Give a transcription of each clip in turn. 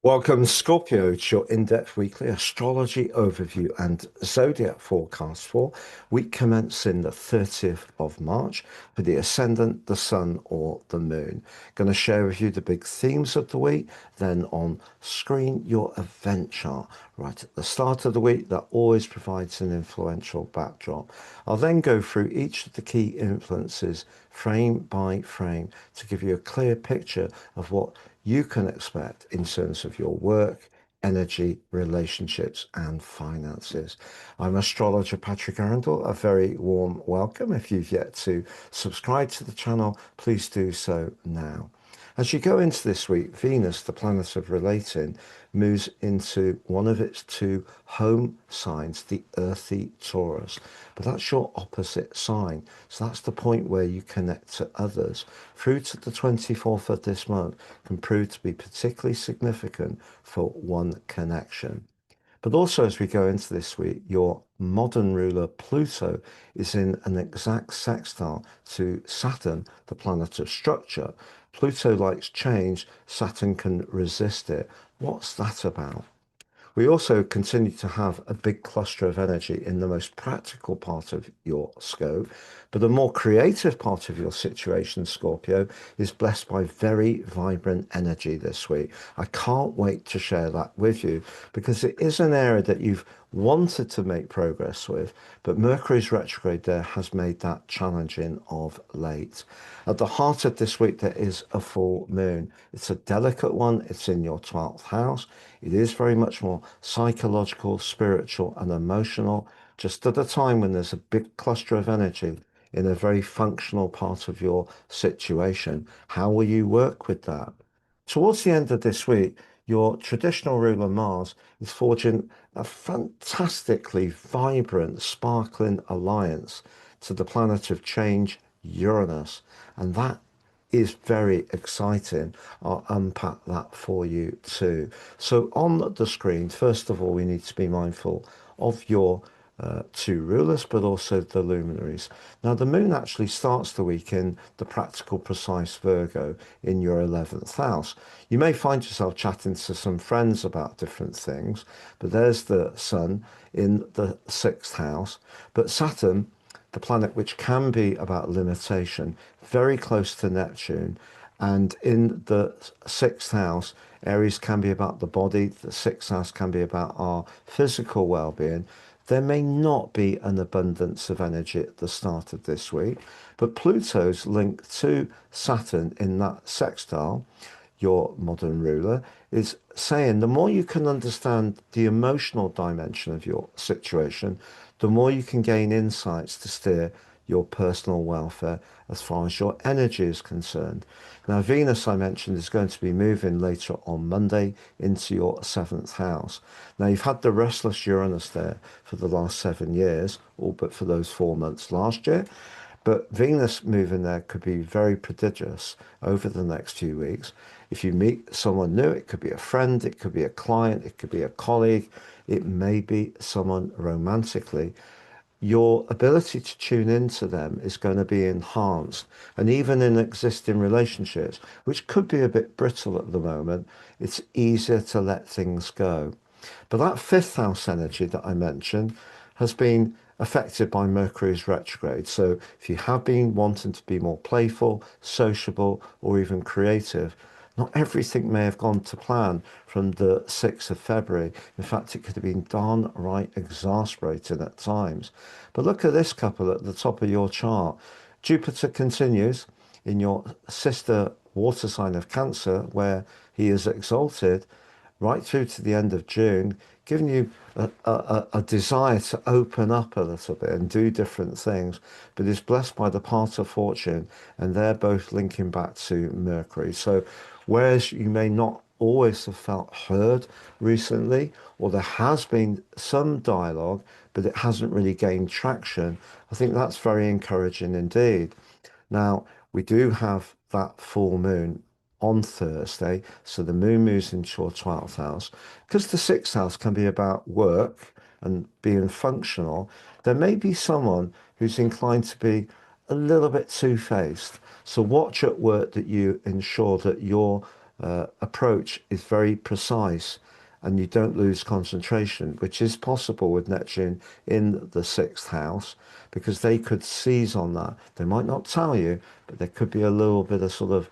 Welcome, Scorpio, to your in-depth weekly astrology overview and zodiac forecast for week commencing the 30th of March for the ascendant, the sun, or the moon. Going to share with you the big themes of the week, then on screen your event chart right at the start of the week. That always provides an influential backdrop. I'll then go through each of the key influences frame by frame to give you a clear picture of what you can expect in terms of your work, energy, relationships, and finances. I'm astrologer Patrick Arundel. A very warm welcome. If you've yet to subscribe to the channel, please do so now. As you go into this week, Venus, the planet of relating, moves into one of its two home signs, the earthy Taurus. But that's your opposite sign. So that's the point where you connect to others. Through to the 24th of this month can prove to be particularly significant for one connection. But also, as we go into this week, your modern ruler Pluto is in an exact sextile to Saturn, the planet of structure. Pluto likes change, Saturn can resist it. What's that about? We also continue to have a big cluster of energy in the most practical part of your scope, but the more creative part of your situation, Scorpio, is blessed by very vibrant energy this week. I can't wait to share that with you because it is an area that you've wanted to make progress with, but Mercury's retrograde there has made that challenging of late. At the heart of this week, there is a full moon. It's a delicate one. It's in your 12th house. It is very much more psychological, spiritual, and emotional, just at a time when there's a big cluster of energy in a very functional part of your situation. How will you work with that? Towards the end of this week, your traditional ruler Mars is forging a fantastically vibrant, sparkling alliance to the planet of change, Uranus. And that is very exciting. I'll unpack that for you too. So on the screen, first of all, we need to be mindful of your two rulers, but also the luminaries. Now, the moon actually starts the week in the practical, precise Virgo in your 11th house. You may find yourself chatting to some friends about different things, but there's the sun in the 6th house. But Saturn, the planet which can be about limitation, very close to Neptune. And in the 6th house, Aries can be about the body, the 6th house can be about our physical well being. There may not be an abundance of energy at the start of this week, but Pluto's linked to Saturn in that sextile, your modern ruler, is saying the more you can understand the emotional dimension of your situation, the more you can gain insights to steer your personal welfare as far as your energy is concerned. Now, Venus, I mentioned, is going to be moving later on Monday into your 7th house. Now, you've had the restless Uranus there for the last 7 years, all but for those 4 months last year. But Venus moving there could be very prodigious over the next few weeks. If you meet someone new, it could be a friend, it could be a client, it could be a colleague, it may be someone romantically. Your ability to tune into them is going to be enhanced. And even in existing relationships, which could be a bit brittle at the moment, it's easier to let things go. But that 5th house energy that I mentioned has been affected by Mercury's retrograde. So if you have been wanting to be more playful, sociable, or even creative, not everything may have gone to plan from the 6th of February. In fact, it could have been downright exasperating at times. But look at this couple at the top of your chart. Jupiter continues in your sister water sign of Cancer, where he is exalted, right through to the end of June, giving you a desire to open up a little bit and do different things, but is blessed by the part of fortune, and they're both linking back to Mercury. So, whereas you may not always have felt heard recently, or there has been some dialogue, but it hasn't really gained traction, I think that's very encouraging indeed. Now, we do have that full moon on Thursday, so the moon moves into your 12th house. Because the 6th house can be about work and being functional, there may be someone who's inclined to be a little bit two-faced. So watch at work that you ensure that you're approach is very precise and you don't lose concentration, which is possible with Neptune in the sixth house because they could seize on that. They might not tell you, but there could be a little bit of sort of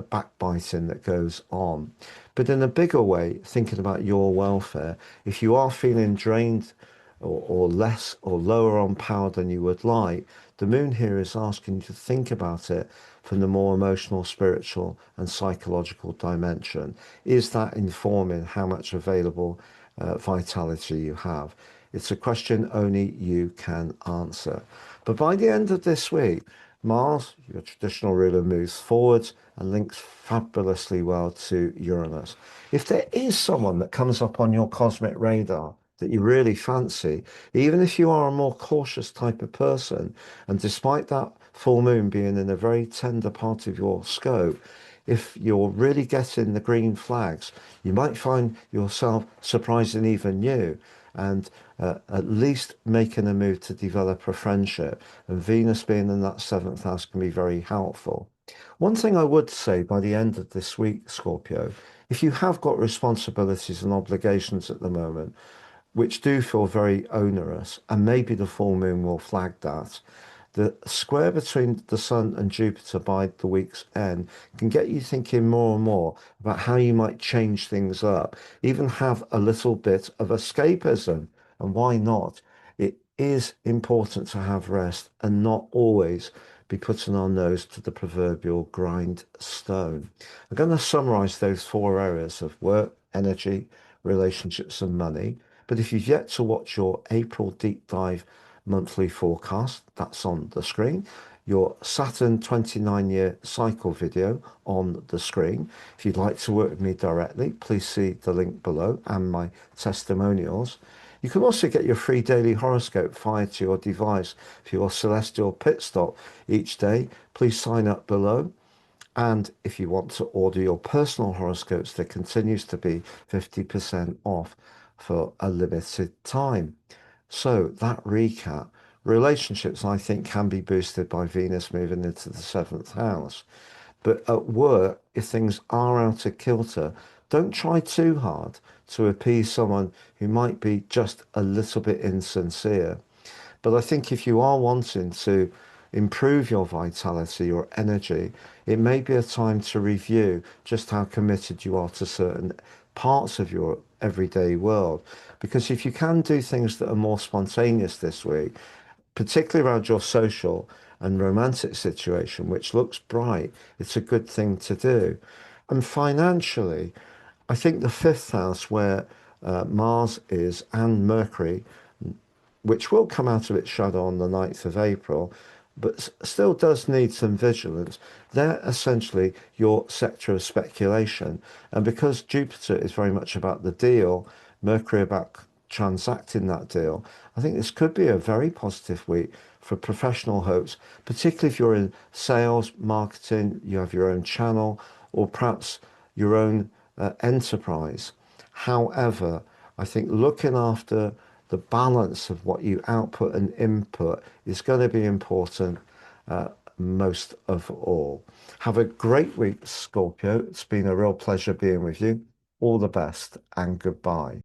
backbiting that goes on. But in a bigger way, thinking about your welfare, if you are feeling drained or less or lower on power than you would like, the moon here is asking you to think about it from the more emotional, spiritual, and psychological dimension. Is that informing how much available vitality you have? It's a question only you can answer. But by the end of this week, Mars, your traditional ruler, moves forwards and links fabulously well to Uranus. If there is someone that comes up on your cosmic radar that you really fancy, even if you are a more cautious type of person, and despite that full moon being in a very tender part of your scope, if you're really getting the green flags, you might find yourself surprising even you and at least making a move to develop a friendship. And Venus being in that seventh house can be very helpful. One thing I would say by the end of this week, Scorpio, if you have got responsibilities and obligations at the moment, which do feel very onerous, and maybe the full moon will flag that. The square between the Sun and Jupiter by the week's end can get you thinking more and more about how you might change things up, even have a little bit of escapism. And why not? It is important to have rest and not always be putting our nose to the proverbial grindstone. I'm going to summarize those four areas of work, energy, relationships, and money. But if you've yet to watch your April deep dive monthly forecast, that's on the screen. Your Saturn 29-year cycle video on the screen. If you'd like to work with me directly, please see the link below and my testimonials. You can also get your free daily horoscope fired to your device for your celestial pit stop each day. Please sign up below. And if you want to order your personal horoscopes, there continues to be 50% off for a limited time. So that recap, relationships I think can be boosted by Venus moving into the seventh house. But at work, if things are out of kilter, don't try too hard to appease someone who might be just a little bit insincere. But I think if you are wanting to improve your vitality or energy, it may be a time to review just how committed you are to certain parts of your everyday world. Because if you can do things that are more spontaneous this week, particularly around your social and romantic situation, which looks bright, it's a good thing to do. And financially, I think the fifth house where Mars is and Mercury, which will come out of its shadow on the 9th of April, but still does need some vigilance. They're essentially your sector of speculation. And because Jupiter is very much about the deal, Mercury about transacting that deal, I think this could be a very positive week for professional hopes, particularly if you're in sales, marketing, you have your own channel, or perhaps your own enterprise. However, I think looking after the balance of what you output and input is going to be important most of all. Have a great week, Scorpio. It's been a real pleasure being with you. All the best and goodbye.